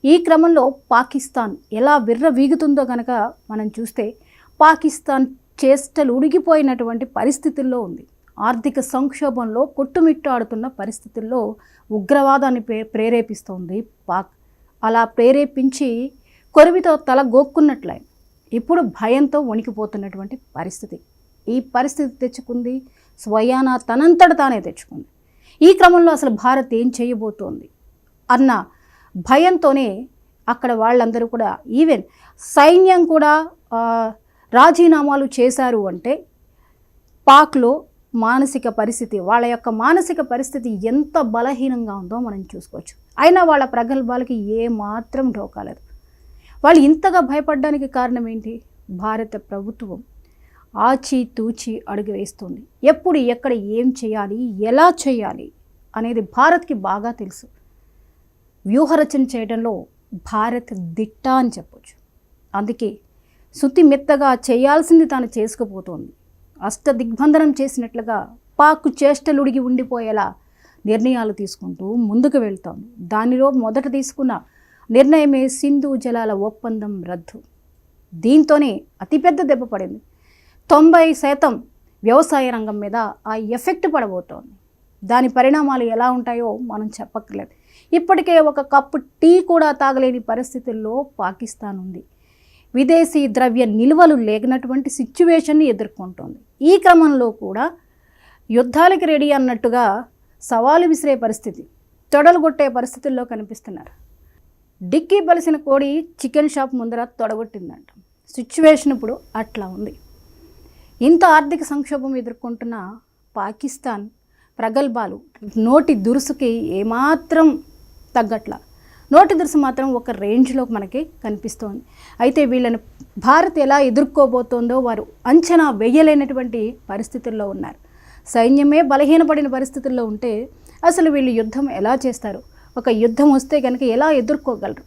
ఈ క్రమంలో పాకిస్తాన్ ఎలా విర్రవీగుతుందో కనుక మనం చూస్తే పాకిస్తాన్ చేష్టలు ఉడిగిపోయినటువంటి పరిస్థితుల్లో ఉంది. ఆర్థిక సంక్షోభంలో కొట్టుమిట్టాడుతున్న పరిస్థితుల్లో ఉగ్రవాదాన్ని ప్రేరేపిస్తోంది పాక్. అలా ప్రేరేపించి కొరివితో తల గోక్కున్నట్లే ఇప్పుడు భయంతో వణికిపోతున్నటువంటి పరిస్థితి. ఈ పరిస్థితి తెచ్చుకుంది స్వయాన తనంతట తానే తెచ్చుకుంది. ఈ క్రమంలో అసలు భారత్ ఏం చేయబోతోంది అన్న భయంతోనే అక్కడ వాళ్ళందరూ కూడా ఈవెన్ సైన్యం కూడా రాజీనామాలు చేశారు అంటే పాక్లో మానసిక పరిస్థితి, వాళ్ళ యొక్క మానసిక పరిస్థితి ఎంత బలహీనంగా ఉందో మనం చూసుకోవచ్చు. అయినా వాళ్ళ ప్రగల్భాలకి ఏమాత్రం ఢోకాలేదు. వాళ్ళు ఇంతగా భయపడడానికి కారణం ఏంటి? భారత ప్రభుత్వం ఆచితూచి అడుగు వేస్తుంది. ఎప్పుడు ఎక్కడ ఏం చేయాలి, ఎలా చేయాలి అనేది భారత్కి బాగా తెలుసు. వ్యూహరచన చేయడంలో భారత్ దిట్ట అని చెప్పొచ్చు. అందుకే శుతి మెత్తగా చేయాల్సింది తాను చేసుకుపోతోంది. అష్టదిగ్బంధనం చేసినట్లుగా పాక్ చేష్టలుడిగి ఉండిపోయేలా నిర్ణయాలు తీసుకుంటూ ముందుకు వెళ్తోంది. దానిలో మొదట తీసుకున్న నిర్ణయమే సింధు జలాల ఒప్పందం రద్దు. దీంతోనే అతిపెద్ద దెబ్బ పడింది. 90% వ్యవసాయ రంగం మీద ఆ ఎఫెక్ట్ పడబోతోంది. దాని పరిణామాలు ఎలా ఉంటాయో మనం చెప్పక్కర్లేదు. ఇప్పటికే ఒక కప్పు టీ కూడా తాగలేని పరిస్థితుల్లో పాకిస్తాన్ ఉంది. విదేశీ ద్రవ్య నిల్వలు లేనటువంటి సిచ్యువేషన్ని ఎదుర్కొంటోంది. ఈ క్రమంలో కూడా యుద్ధాలకి రెడీ అన్నట్టుగా సవాలు విసిరే పరిస్థితి, తొడలు కొట్టే పరిస్థితుల్లో కనిపిస్తున్నారు. డిక్కీ బలిసిన కోడి చికెన్ షాప్ ముందర తొడగొట్టిందంట. సిచ్యువేషన్ ఇప్పుడు అట్లా ఉంది. ఇంత ఆర్థిక సంక్షోభం ఎదుర్కొంటున్న పాకిస్తాన్ ప్రగల్భాలు నోటి దురుసుకి ఏమాత్రం తగ్గట్ల. నోటి దురుసు మాత్రం ఒక రేంజ్లో మనకి కనిపిస్తోంది. అయితే వీళ్ళని భారత్ ఎలా ఎదుర్కోబోతోందో వారు అంచనా వేయలేనటువంటి పరిస్థితుల్లో ఉన్నారు. సైన్యమే బలహీనపడిన పరిస్థితుల్లో ఉంటే అసలు వీళ్ళు యుద్ధం ఎలా చేస్తారు? ఒక యుద్ధం వస్తే కనుక ఎలా ఎదుర్కోగలరు?